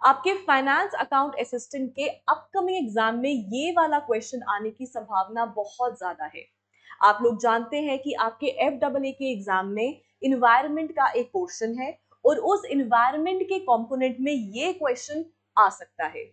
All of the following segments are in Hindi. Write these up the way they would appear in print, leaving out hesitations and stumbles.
आपके फाइनेंस अकाउंट असिस्टेंट के अपकमिंग एग्जाम में ये वाला क्वेश्चन आने की संभावना बहुत ज्यादा है। आप लोग जानते हैं कि आपके FAA के एग्जाम में इन्वायरमेंट का एक पोर्शन है और उस इन्वायरमेंट के कंपोनेंट में ये क्वेश्चन आ सकता है।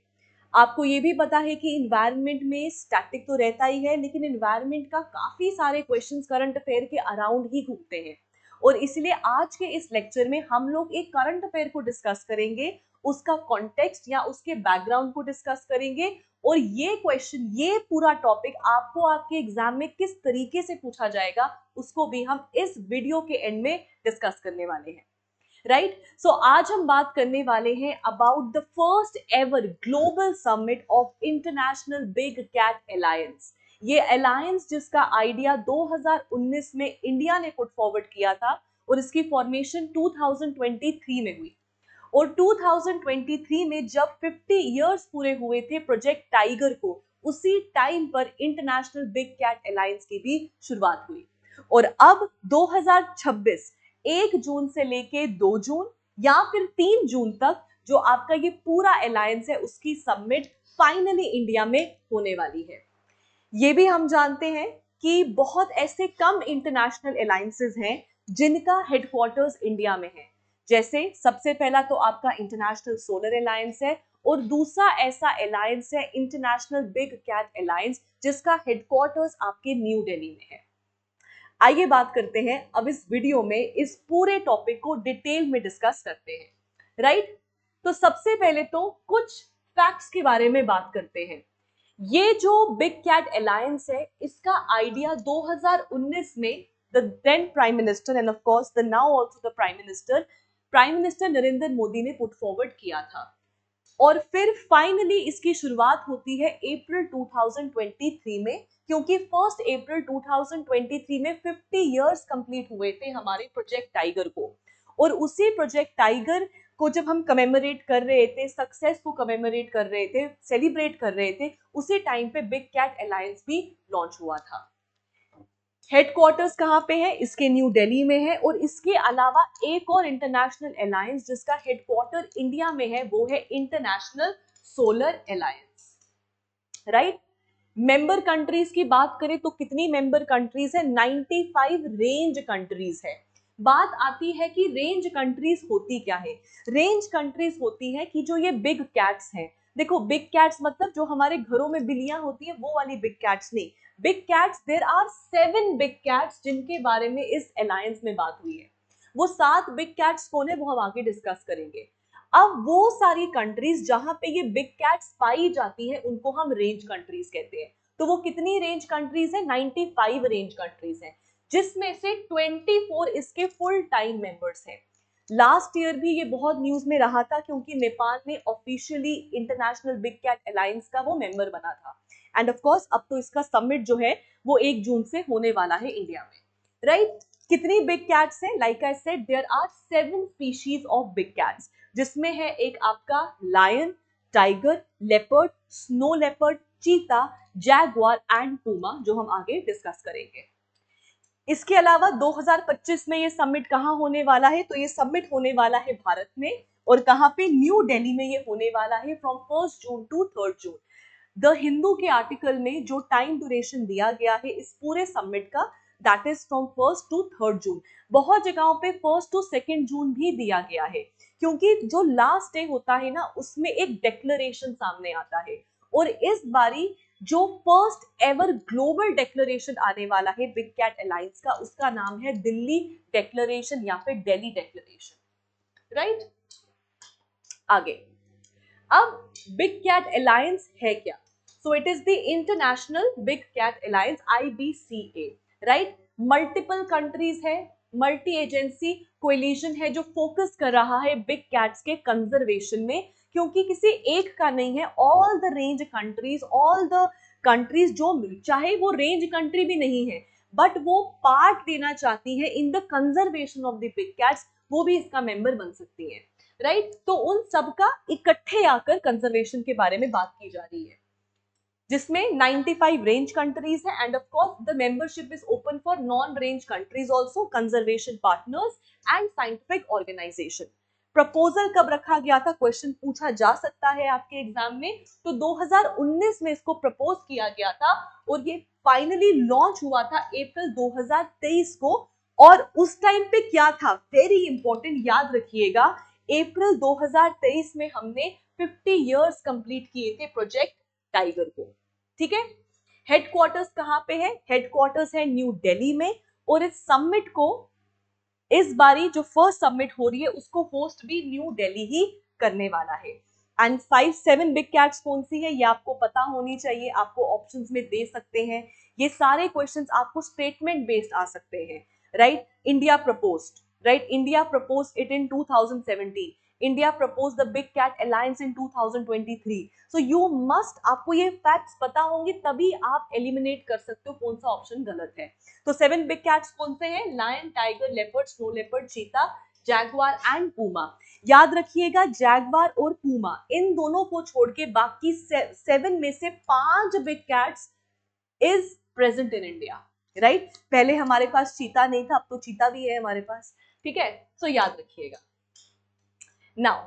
आपको ये भी पता है कि इन्वायरमेंट में स्टैटिक तो रहता ही है, लेकिन इन्वायरमेंट का काफी सारे क्वेश्चंस करंट अफेयर के अराउंड ही घूमते हैं। और इसलिए आज के इस लेक्चर में हम लोग एक करंट अफेयर को डिस्कस करेंगे, उसका कॉन्टेक्स्ट या उसके बैकग्राउंड को डिस्कस करेंगे। और ये क्वेश्चन, ये पूरा टॉपिक आपको आपके एग्जाम में किस तरीके से पूछा जाएगा उसको भी हम इस वीडियो के एंड में डिस्कस करने वाले हैं। राइट, सो आज हम बात करने वाले हैं about the first ever global summit of international big cat alliance. ये अलायंस जिसका आइडिया 2019 में इंडिया ने पुट फॉरवर्ड किया था और इसकी फॉर्मेशन 2023 में हुई। और 2023 में जब 50 इयर्स पूरे हुए थे प्रोजेक्ट टाइगर को, उसी टाइम पर इंटरनेशनल बिग कैट अलायंस की भी शुरुआत हुई। और अब 2026 1 जून से लेके 2 जून या फिर 3 जून तक जो आपका ये पूरा अलायंस है उसकी समिट फाइनली इंडिया में होने वाली है। ये भी हम जानते हैं कि बहुत ऐसे कम इंटरनेशनल अलायंसेस हैं जिनका हेडक्वार्टर्स इंडिया में है। जैसे सबसे पहला तो आपका इंटरनेशनल सोलर अलायंस है और दूसरा ऐसा अलायंस है इंटरनेशनल बिग कैट अलायंस जिसका हेडक्वार्टर्स आपके न्यू दिल्ली में है। आइए बात करते हैं अब इस वीडियो में इस पूरे टॉपिक को डिटेल में डिस्कस करते हैं। राइट, तो सबसे पहले तो कुछ फैक्ट्स के बारे में बात करते हैं। ये जो बिग कैट अलायंस है इसका आइडिया 2019 में the then prime minister and of course the now also the prime minister Narendra Modi ने पुट फॉरवर्ड किया था। और फिर फाइनली इसकी शुरुआत होती है अप्रैल 2023 में, क्योंकि 1 अप्रैल 2023 में 50 इयर्स कंप्लीट हुए थे हमारे प्रोजेक्ट टाइगर को। और उसी प्रोजेक्ट टाइगर को जब हम कमेमोरेट कर रहे थे, सक्सेस को कमेमोरेट कर रहे थे, सेलिब्रेट कर रहे थे, उसी टाइम पे बिग कैट अलायंस भी लॉन्च हुआ था। हेडक्वार्टर्स कहाँ पे है? इसके न्यू दिल्ली में है। और इसके अलावा एक और इंटरनेशनल अलायंस जिसका हेडक्वार्टर इंडिया में है वो है international solar alliance. Right, member countries की बात करें तो कितनी मेंबर कंट्रीज है? 95 रेंज कंट्रीज है। बात आती है कि रेंज कंट्रीज होती क्या है। रेंज कंट्रीज होती है कि जो ये बिग कैट्स हैं, देखो बिग कैट्स मतलब जो हमारे घरों में बिल्लियां होती है वो वाली बिग कैट्स नहीं। Big cats, there are 7 big cats जिनके बारे में इस अलायंस में बात हुई है। वो 7 बिग कैट्स कौन है वो हम आगे डिस्कस करेंगे। अब वो सारी कंट्रीज जहां पे ये बिग कैट्स पाई जाती है उनको हम रेंज कंट्रीज कहते हैं। तो वो कितनी रेंज कंट्रीज है? 95 रेंज कंट्रीज है, जिसमें से 24 इसके फुल टाइम मेंबर्स हैं। लास्ट ईयर भी ये बहुत न्यूज में रहा था क्योंकि नेपाल ने officially international big cat alliance का वो मेंबर बना था। एंड ऑफ कोर्स अब तो इसका समिट जो है वो 1 जून से होने वाला है इंडिया में। राइट, कितनी बिग कैट्स हैं? Like I said, there are 7 species of big cats, जिसमें है एक आपका lion, tiger, leopard, snow leopard, cheetah, jaguar and puma, जो हम आगे डिस्कस करेंगे। इसके अलावा 2025 में ये समिट कहाँ होने वाला है? तो ये समिट होने वाला है भारत में। और कहाँ पे? न्यू दिल्ली में ये होने वाला है from 1 June to 3 June. The Hindu के आर्टिकल में जो टाइम ड्यूरेशन दिया गया है इस पूरे समिट का, दैट इज फ्रॉम 1 टू 3 जून। बहुत जगहों पे 1 टू 2 जून भी दिया गया है, क्योंकि जो लास्ट डे होता है ना उसमें एक डिक्लेरेशन सामने आता है। और इस बारी जो फर्स्ट एवर ग्लोबल डिक्लेरेशन आने वाला है बिग कैट अलायंस का, उसका नाम है दिल्ली डिक्लेरेशन या फिर दिल्ली डिक्लेरेशन। राइट, आगे अब बिग कैट अलायंस है क्या? So it is the international big cat alliance, IBCA। Right, multiple countries है, मल्टी एजेंसी कोएलिशन है जो फोकस कर रहा है बिग कैट्स के कंजर्वेशन में, क्योंकि किसी एक का नहीं है, all the range countries, all the countries जो चाहे वो रेंज कंट्री भी नहीं है बट वो पार्ट लेना चाहती है in the conservation of the big cats, वो भी इसका मेंबर बन सकती है। राइट, तो उन सबका इकट्ठे आकर कंजर्वेशन के बारे में बात की जा रही है, जिसमें 95 रेंज कंट्रीज है। And of course the membership is open for non range countries also, conservation partners and scientific organisation. Proposal कब रखा गया था, क्वेश्चन पूछा जा सकता है आपके एग्जाम में। तो 2019 में इसको प्रपोज किया गया था और ये फाइनली लॉन्च हुआ था अप्रैल 2023 को। और उस टाइम पे क्या था, वेरी इंपॉर्टेंट, याद रखिएगा, अप्रैल 2023 में हमने 50 इयर्स कंप्लीट किए थे प्रोजेक्ट टाइगर को। ठीक है, हेडक्वार्टर्स कहां पे है, हेडक्वार्टर्स है न्यू दिल्ली में। और इस समिट को, इस बारी जो फर्स्ट समिट हो रही है उसको होस्ट भी न्यू दिल्ली ही करने वाला है। एंड 5-7 बिग कैट्स कौन सी है ये आपको पता होनी चाहिए, आपको ऑप्शंस में दे सकते हैं। ये सारे क्वेश्चंस आपको स्टेटमेंट बेस्ड आ सकते हैं। Right, India proposed, right, India proposed it in 2017, India propose the big cat alliance in 2023। So you must, आपको ये फैक्ट्स पता होंगे तभी आप एलिमिनेट कर सकते हो कौन सा ऑप्शन गलत है। तो 7 बिग कैट्स कौन से हैं, lion, tiger, leopard, snow leopard, cheetah, jaguar and puma. याद रखिएगा, जैगवार और पूमा इन दोनों को छोड़ के बाकी 7 में से 5 big cats is present in India. Right, पहले हमारे पास चीता नहीं था, अब तो चीता भी है हमारे पास। ठीक है, सो याद रखिएगा। नाउ,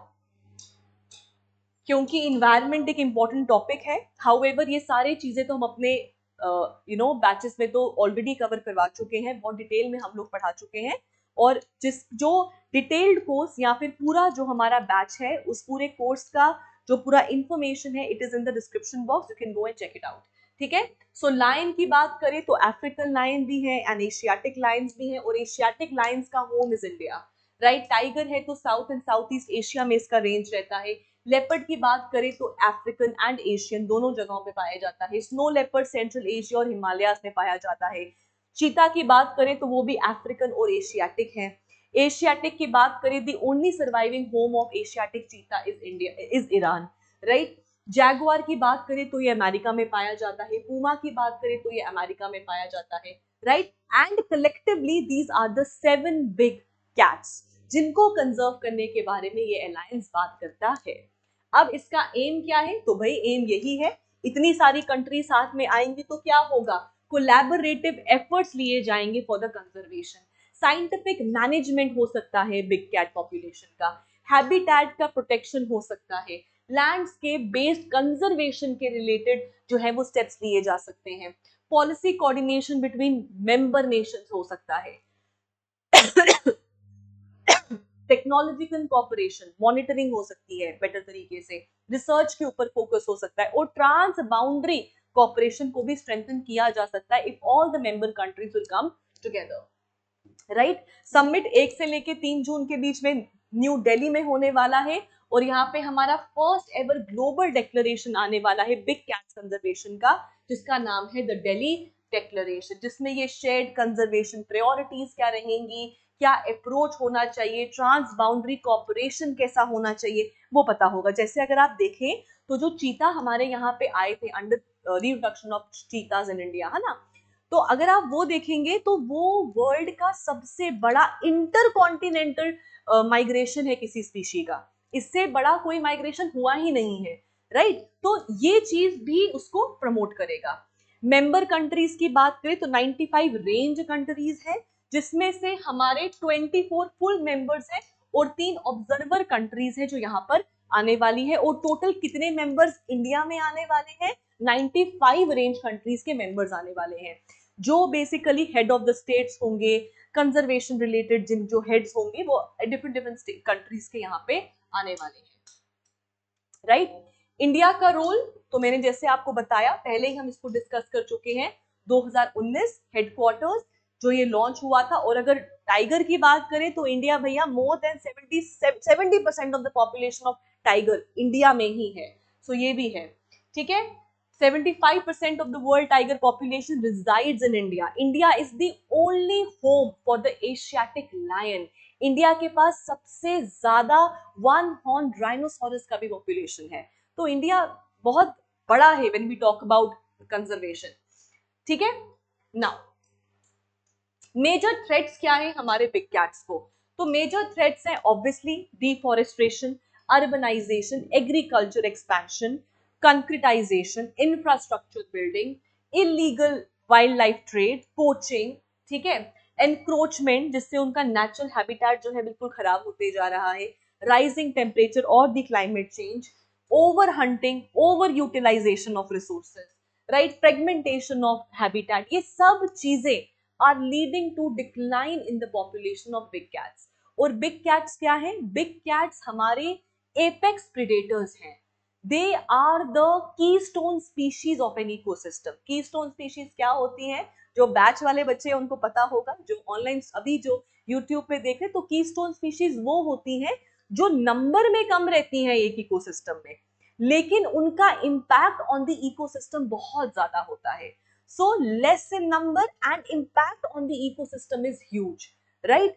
क्योंकि इन्वायरमेंट एक इंपॉर्टेंट टॉपिक है, हाउएवर ये सारी चीजें तो हम अपने बैचेस में तो ऑलरेडी कवर करवा चुके हैं, बहुत डिटेल में हम लोग पढ़ा चुके हैं। और जो डिटेल्ड कोर्स या फिर पूरा जो हमारा बैच है, उस पूरे कोर्स का जो पूरा इंफॉर्मेशन है, it is in the description box, you can go and check it out. ठीक है, सो लायन की बात करें तो अफ्रीकन लायन भी है एंड एशियाटिक लायंस भी है, और एशियाटिक लायंस का home is India. Right, tiger है तो south and south east Asia में इसका रेंज रहता है। लेपर्ड की बात करें तो अफ्रीकन एंड एशियन दोनों जगहों पे पाया जाता है। स्नो लेपर्ड सेंट्रल एशिया और हिमालयास में पाया जाता है। चीता की बात करें तो वो भी अफ्रीकन और एशियाटिक है। एशियाटिक की बात करें, the only surviving home of Asiatic cheetah is India, is Iran. Right, Jaguar की बात करें तो ये अमेरिका में पाया जाता है। पूमा की बात करें तो ये अमेरिका में पाया जाता है। Right, and collectively these are the 7 big cats जिनको कंजर्व करने के बारे में ये अलायंस बात करता है। अब इसका एम क्या है, तो भाई एम यही है, इतनी सारी कंट्री साथ में आएंगी तो क्या होगा, कोलैबोरेटिव एफर्ट्स लिए जाएंगे for the conservation. Scientific management हो सकता है बिग कैट पॉपुलेशन का, हैबिटेट का प्रोटेक्शन हो सकता है, लैंडस्केप बेस्ड कंजर्वेशन के रिलेटेड जो है वो स्टेप्स लिए जा सकते हैं, policy coordination between member Nations हो सकता है, टेक्नोलॉजिकल कॉपरेशन, मॉनिटरिंग हो सकती है बेटर तरीके से, रिसर्च के ऊपर फोकस हो सकता है, और ट्रांस बाउंड्री कॉपरेशन को भी स्ट्रेंथन किया जा सकता है if all the member countries will come together. Right, summit 1 से लेके 3 जून के बीच में न्यू दिल्ली में होने वाला है, और यहाँ पे हमारा फर्स्ट एवर ग्लोबल डिक्लेरेशन आने वाला है बिग कैट्स कंजर्वेशन का, जिसका नाम है द दिल्ली डिक्लेरेशन, जिसमें ये शेयर्ड कंजर्वेशन प्रायोरिटीज क्या रहेंगी, क्या अप्रोच होना चाहिए, ट्रांस बाउंड्री कॉपरेशन कैसा होना चाहिए, वो पता होगा। जैसे अगर आप देखें तो जो चीता हमारे यहाँ पे आए थे under reproduction of चीताज in India, है ना, तो अगर आप वो देखेंगे तो वो वर्ल्ड का सबसे बड़ा इंटर कॉन्टिनेंटल माइग्रेशन है किसी स्पीशी का, इससे बड़ा कोई माइग्रेशन हुआ ही नहीं है। राइट, तो ये चीज भी उसको प्रमोट करेगा। मेंबर कंट्रीज की बात करें तो 95 रेंज कंट्रीज है, जिसमें से हमारे 24 फुल मेंबर्स हैं और 3 ऑब्जर्वर कंट्रीज हैं जो यहाँ पर आने वाली है। और टोटल कितने मेंबर्स इंडिया में आने वाले हैं, 95 रेंज कंट्रीज के मेंबर्स आने वाले हैं, जो basically head of the states होंगे, कंजर्वेशन रिलेटेड जिन जो हेड्स होंगे वो डिफरेंट डिफरेंट कंट्रीज के यहाँ पे आने वाले हैं। राइट, इंडिया का रोल तो मैंने जैसे आपको बताया, पहले ही हम इसको डिस्कस कर चुके हैं। 2019 हेडक्वार्टर्स जो ये लॉन्च हुआ था, और अगर टाइगर की बात करें तो इंडिया भैया more than 70% of the population of tiger India में ही है, सो ये भी है। ठीक है, 75% of the world tiger population resides in India. India is the only home for the Asiatic lion. India के पास सबसे ज्यादा वन हॉर्न राइनोसोरस का भी पॉपुलेशन है, तो इंडिया बहुत बड़ा है when we talk about conservation. ठीक है, नाउ मेजर थ्रेट्स क्या है हमारे बिग कैट्स को, तो मेजर थ्रेट्स है obviously deforestation, urbanisation, agriculture expansion, concretisation, infrastructure building, illegal wild life trade, poaching, ठीक है, एनक्रोचमेंट जिससे उनका नेचुरल हैबिटेट जो है बिल्कुल खराब होते जा रहा है, rising temperature or the climate change, overhunting, overutilization of resources, right, fragmentation of habitat, ये सब चीजें are leading to decline in the population of big cats. और big cats क्या है? Big cats हमारे apex predators हैं. They are the keystone species of an ecosystem. Keystone species क्या होती हैं? जो बैच वाले बच्चे हैं उनको पता होगा, जो ऑनलाइन अभी जो यूट्यूब पे देख रहे, तो कीस्टोन स्पीशीज वो होती हैं जो नंबर में कम रहती हैं एक इकोसिस्टम में, लेकिन उनका इम्पैक्ट ऑन द इकोसिस्टम बहुत ज्यादा होता है. So less in number and impact on the ecosystem is huge, right.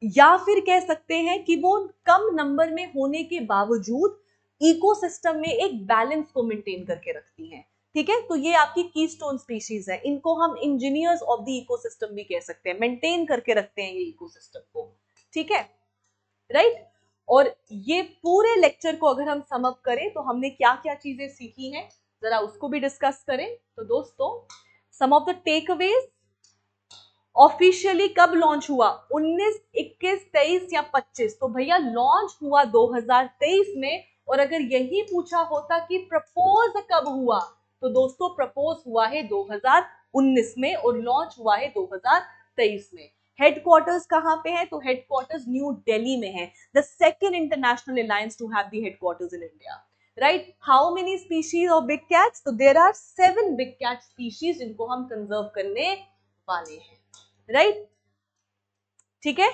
या फिर कह सकते हैं कि वो कम नंबर में होने के बावजूद इकोसिस्टम में एक बैलेंस को मेंटेन करके रखती हैं. ठीक है, तो ये आपकी कीस्टोन स्पीशीज है. इनको हम इंजीनियर्स ऑफ द इकोसिस्टम भी कह सकते हैं, मेंटेन करके रखते हैं ये इकोसिस्टम को. ठीक है, राइट. और ये पूरे लेक्चर को अगर हम सम अप करें तो हमने क्या क्या चीजें सीखी हैं, जरा उसको भी डिस्कस करें. तो दोस्तों, सम ऑफ द टेकअवेज. ऑफिशियली कब लॉन्च हुआ? 19, 21, 23 या 25? तो भैया लॉन्च हुआ 2023 में. और अगर यही पूछा होता कि प्रपोज कब हुआ, तो दोस्तों प्रपोज हुआ है 2019 में और लॉन्च हुआ है 2023 में. हेडक्वार्टर्स कहां पे है? तो हेडक्वार्टर्स न्यू दिल्ली में है. The second international alliance to have the headquarters in India, right. How many species of big cats? तो there are 7 big cat species जिनको हम कंजर्व करने वाले हैं, राइट. ठीक है,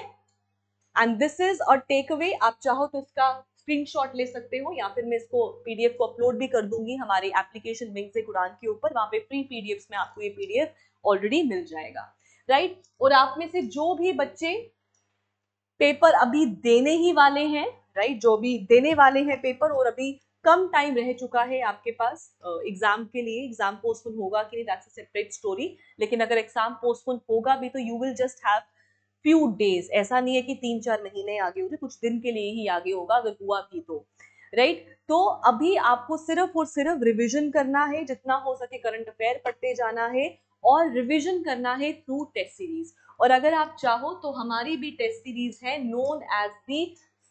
and this is a take away. आप चाहो तो इसका स्क्रीनशॉट ले सकते हो, या फिर मैं इसको पीडीएफ को अपलोड भी कर दूंगी हमारे एप्लीकेशन विंग्स ए उड़ान के ऊपर. वहां पे फ्री पीडीएफ्स में आपको ये पीडीएफ ऑलरेडी मिल जाएगा, राइट. और आप में से जो भी बच्चे पेपर अभी देने ही वाले हैं, राइट, जो भी देने वाले हैं पेपर और अभी कम टाइम रह चुका है आपके पास एग्जाम के लिए, एग्जाम पोस्टपोन होगा कि नहीं दैट्स अ सेपरेट स्टोरी. लेकिन अगर एग्जाम पोस्टपोन होगा भी तो you will just have few days. ऐसा नहीं है कि 3-4 महीने आगे होंगे, कुछ दिन के लिए ही आगे होगा अगर हुआ भी तो, राइट. तो अभी आपको सिर्फ और सिर्फ रिविजन करना है, जितना हो सके करंट अफेयर पढ़ते जाना है और रिविजन करना है थ्रू टेस्ट सीरीज. और अगर आप चाहो तो हमारी भी टेस्ट सीरीज है known as the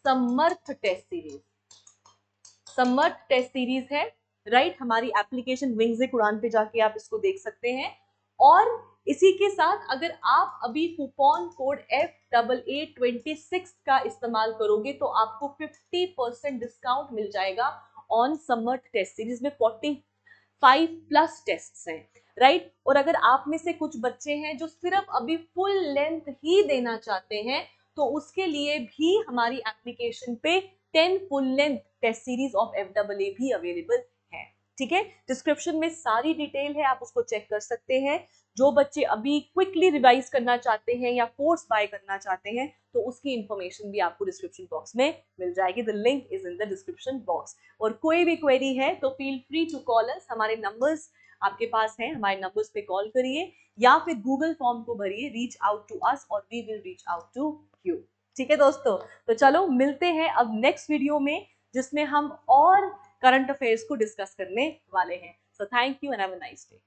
Samarth test series. Samarth test series है, राइट. हमारी एप्लीकेशन विंग्स ए उड़ान पे जाके आप इसको देख सकते हैं. और इसी के साथ अगर आप अभी कूपन कोड FAA26 का इस्तेमाल करोगे तो आपको 50% डिस्काउंट मिल जाएगा ऑन समर्थ टेस्ट सीरीज में. 45+ टेस्ट्स हैं, राइट. और अगर आप में से कुछ बच्चे हैं जो सिर्फ अभी फुल लेंथ ही देना चाहते हैं तो उसके लिए भी हमारी एप्लीकेशन पे 10 full length test series of FAA भी अवेलेबल है. ठीक है, डिस्क्रिप्शन में सारी डिटेल है, आप उसको चेक कर सकते हैं. जो बच्चे अभी क्विकली रिवाइज करना चाहते हैं या कोर्स बाय करना चाहते हैं तो उसकी इंफॉर्मेशन भी आपको डिस्क्रिप्शन बॉक्स में मिल जाएगी. The link is in the description box. और कोई भी क्वेरी है तो feel free to call us. हमारे नंबर्स आपके पास हैं, हमारे नंबर्स पे कॉल करिए या फिर गूगल फॉर्म को भरिए, रीच आउट टू अस और we will reach out to you. ठीक है दोस्तों, तो चलो मिलते हैं अब नेक्स्ट वीडियो में जिसमें हम और करंट अफेयर्स को डिस्कस करने वाले हैं. So thank you and have a nice day.